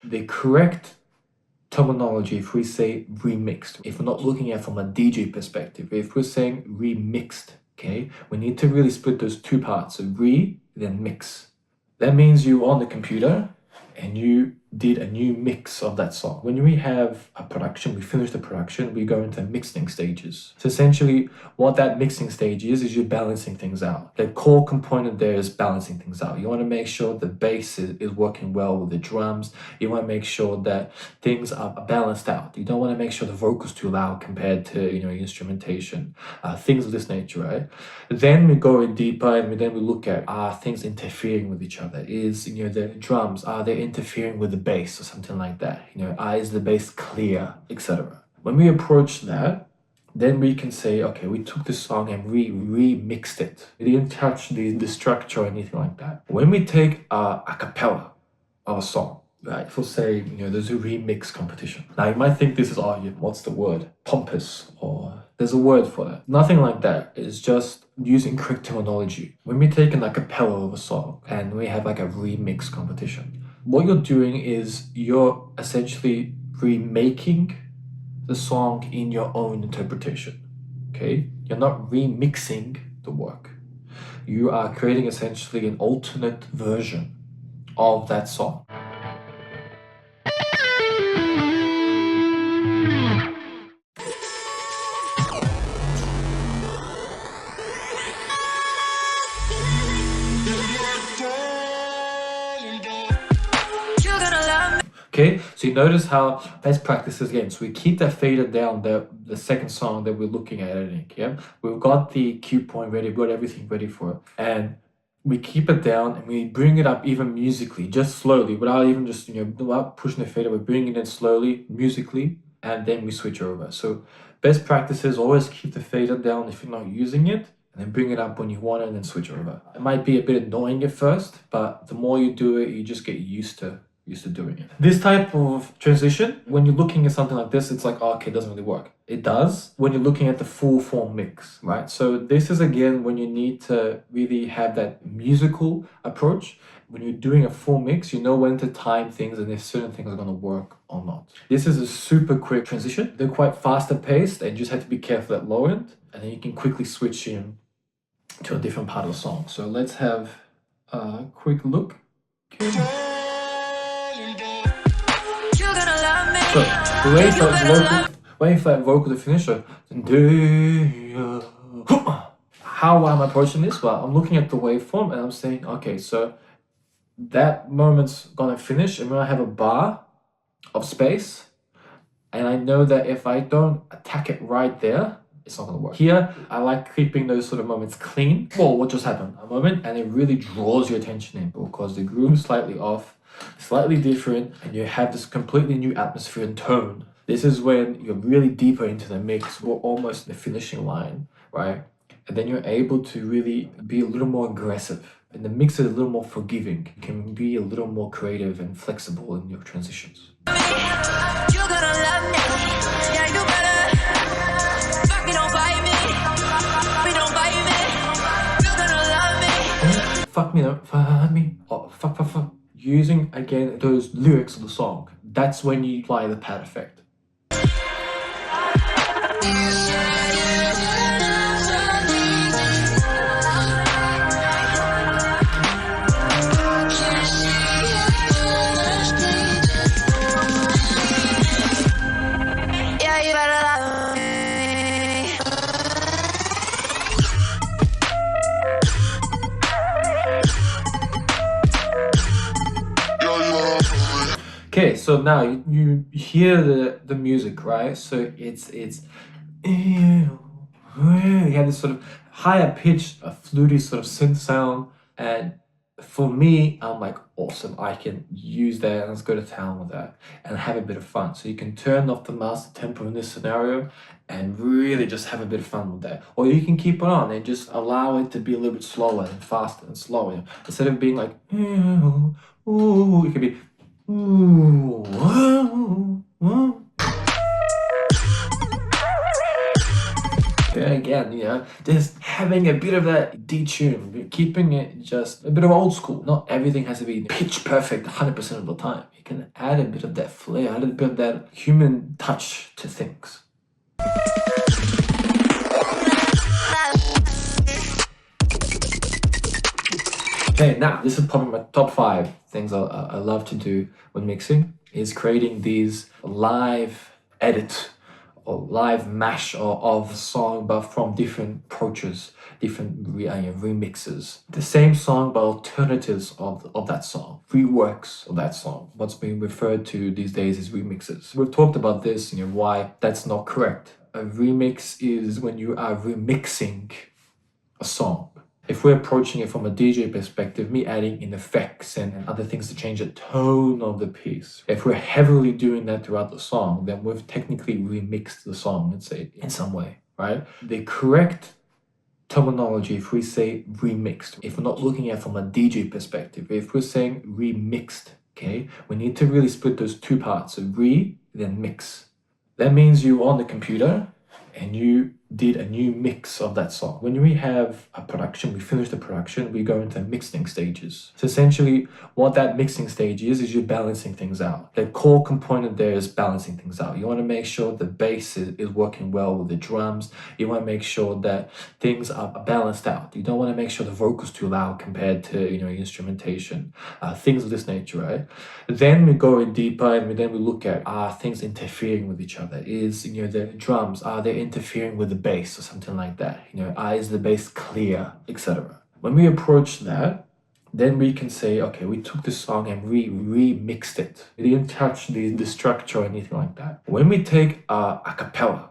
the correct terminology, if we say remixed, if we're not looking at it from a DJ perspective, if we're saying remixed, okay, we need to really split those two parts. So re, then mix. That means you're on the computer and you did a new mix of that song. When we have a production, we finish the production, we go into mixing stages. So essentially what that mixing stage is you're balancing things out. The core component there is balancing things out. You want to make sure the bass is working well with the drums. You want to make sure that things are balanced out. You don't want to make sure the vocal's too loud compared to, you know, instrumentation, things of this nature, right? Then we go in deeper and then we look at, are things interfering with each other? Is, you know, the drums, are they interfering with the bass or something like that? You know, is the bass clear, etc. When we approach that, then we can say, okay, we took this song and remixed it. We didn't touch the structure or anything like that. When we take a cappella of a song, right, if we'll say, you know, there's a remix competition. Now you might think this is, oh, what's the word? Pompous, or there's a word for that. Nothing like that. It's just using correct terminology. When we take an a cappella of a song and we have like a remix competition, what you're doing is you're essentially remaking the song in your own interpretation, okay? You're not remixing the work. You are creating essentially an alternate version of that song. Okay, so you notice how best practices again. So we keep that faded down, the second song that we're looking at editing, yeah? We've got the cue point ready, we've got everything ready for it. And we keep it down and we bring it up even musically, just slowly, without even just, you know, without pushing the fader, we're bringing it in slowly, musically, and then we switch over. So best practices, always keep the fader down if you're not using it, and then bring it up when you want it and then switch over. It might be a bit annoying at first, but the more you do it, you just get used to doing it. This type of transition, when you're looking at something like this, it's like, oh, okay, it doesn't really work. It does when you're looking at the full form mix, right? So this is again when you need to really have that musical approach. When you're doing a full mix, you know when to time things and if certain things are going to work or not. This is a super quick transition. They're quite faster paced and you just have to be careful at low end, and then you can quickly switch in to a different part of the song. So let's have a quick look. Okay. So the wait for that vocal to finish. So how I'm approaching this? Well, I'm looking at the waveform and I'm saying, okay, so that moment's gonna finish and we're gonna have a bar of space, and I know that if I don't attack it right there, it's not gonna work. Here, I like keeping those sort of moments clean. Well, what just happened? A moment, and it really draws your attention in because the groove's slightly off, slightly different, and you have this completely new atmosphere and tone. This is when you're really deeper into the mix. We're almost the finishing line, right? And then you're able to really be a little more aggressive. And the mix is a little more forgiving. You can be a little more creative and flexible in your transitions. Fuck me, don't fuck me. Oh, fuck. Using, again, those lyrics of the song. That's when you apply the pad effect. Okay, so now you hear the music, right? So it's you have this sort of higher pitched, a fluty sort of synth sound, and for me, I'm like, awesome, I can use that and let's go to town with that and have a bit of fun. So you can turn off the master tempo in this scenario and really just have a bit of fun with that. Or you can keep it on and just allow it to be a little bit slower and faster and slower. Instead of being like, ooh, it could be, ooh, ooh, ooh. Okay, again, again, just having a bit of that detune, keeping it just a bit of old school. Not everything has to be pitch perfect 100% of the time. You can add a bit of that flair, add a bit of that human touch to things. Okay, now this is probably my top 5 things I love to do when mixing, is creating these live edit or live mash of a song, but from different approaches, different remixes. The same song, but alternatives of that song, reworks of that song. What's being referred to these days is remixes. We've talked about this, why that's not correct. A remix is when you are remixing a song. If we're approaching it from a DJ perspective, me adding in effects and other things to change the tone of the piece. If we're heavily doing that throughout the song, then we've technically remixed the song, let's say, in some way, right? The correct terminology, if we say remixed, if we're not looking at it from a DJ perspective, if we're saying remixed, okay, we need to really split those two parts, so then mix. That means you're on the computer and you did a new mix of that song. When we have a production, we finish the production, we go into mixing stages. So essentially, what that mixing stage is you're balancing things out. The core component there is balancing things out. You want to make sure the bass is working well with the drums. You want to make sure that things are balanced out. You don't want to make sure the vocal's too loud compared to instrumentation, things of this nature, right? Then we go in deeper and then we look at, are things interfering with each other? Is the drums, are they interfering with the bass or something like that? Is the bass clear, etc. When we approach that, then we can say, okay, we took this song and we remixed it. We didn't touch the structure or anything like that. When we take a cappella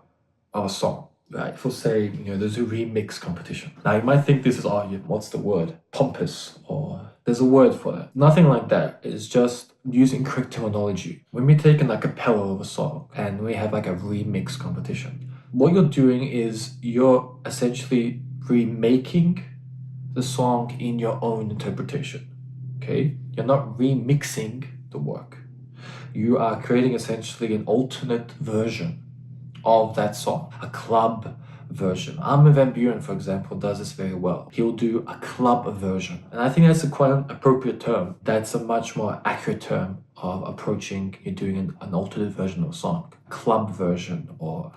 of a song, right? If we'll say, there's a remix competition. Now you might think this is, what's the word? Pompous, or there's a word for that. Nothing like that. It's just using correct terminology. When we take an a cappella of a song and we have like a remix competition, what you're doing is you're essentially remaking the song in your own interpretation, okay? You're not remixing the work. You are creating essentially an alternate version of that song, a club version. Armin van Buuren, for example, does this very well. He'll do a club version. And I think that's quite an appropriate term. That's a much more accurate term of approaching doing an alternate version of a song. Club version or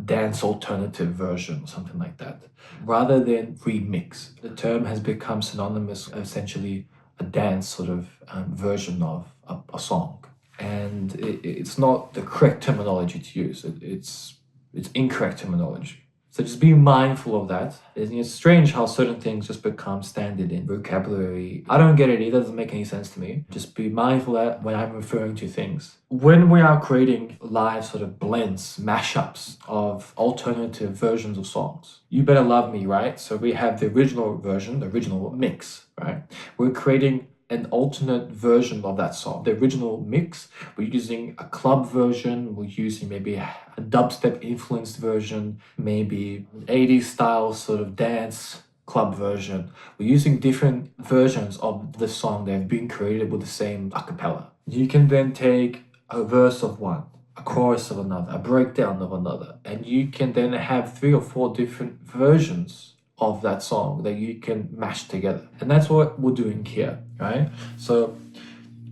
dance alternative version, something like that. Rather than remix. The term has become synonymous, essentially a dance sort of version of a song. And it's not the correct terminology to use. It's incorrect terminology. So just be mindful of that. It's strange how certain things just become standard in vocabulary. I don't get it either, it doesn't make any sense to me. Just be mindful that when I'm referring to things. When we are creating live sort of blends, mashups of alternative versions of songs, You Better Love Me, right? So we have the original version, the original mix, right? We're creating an alternate version of that song. The original mix, we're using a club version, we're using maybe a dubstep influenced version, maybe an 80s style sort of dance club version. We're using different versions of the song that have been created with the same a cappella. You can then take a verse of one, a chorus of another, a breakdown of another, and you can then have 3 or 4 different versions of that song that you can mash together. And that's what we're doing here, right? So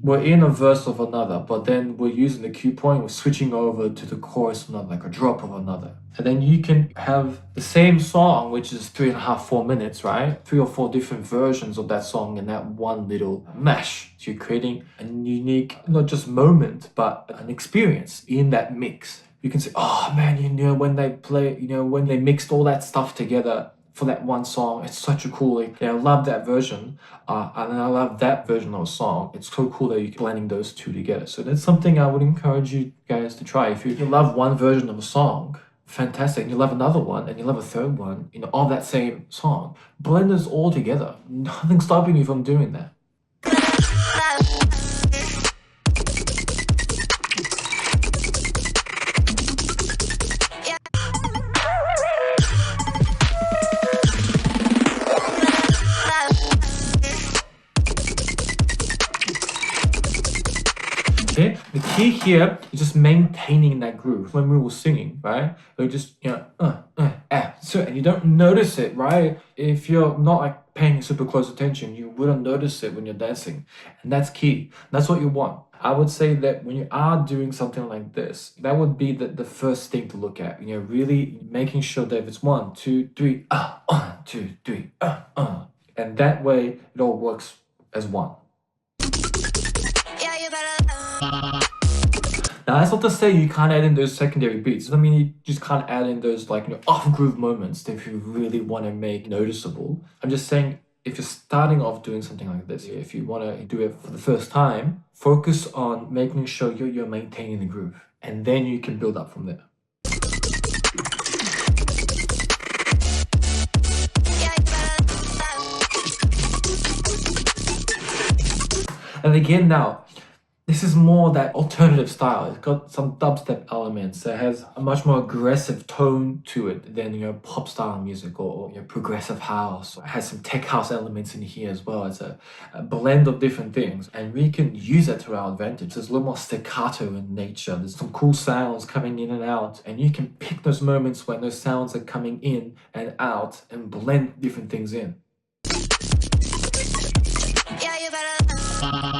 we're in a verse of another, but then we're using the cue point, we're switching over to the chorus of another, like a drop of another. And then you can have the same song, which is 3.5, 4 minutes, right? 3 or 4 different versions of that song in that one little mash. So you're creating a unique, not just moment, but an experience in that mix. You can say, oh man, when they play, when they mixed all that stuff together for that one song, it's such a cool, I love that version, and I love that version of a song. It's so cool that you're blending those two together. So that's something I would encourage you guys to try. If you love one version of a song, fantastic, and you love another one, and you love a third one, of that same song, blend those all together. Nothing's stopping you from doing that. Okay, the key here is just maintaining that groove. When we were singing, right? We just, so, and you don't notice it, right? If you're not like paying super close attention, you wouldn't notice it when you're dancing. And that's key. That's what you want. I would say that when you are doing something like this, that would be the first thing to look at. Really making sure that if it's 1, 2, 3, 1, 2, 3, and that way it all works as one. Now that's not to say you can't add in those secondary beats. I mean, you just can't add in those like off groove moments if you really want to make noticeable. I'm just saying, if you're starting off doing something like this, if you want to do it for the first time, focus on making sure you're maintaining the groove, and then you can build up from there. And again now, this is more that alternative style. It's got some dubstep elements. It has a much more aggressive tone to it than pop style music or progressive house. It has some tech house elements in here as well. It's a blend of different things, and we can use that to our advantage. There's a little more staccato in nature. There's some cool sounds coming in and out, and you can pick those moments when those sounds are coming in and out and blend different things in. Yeah, you better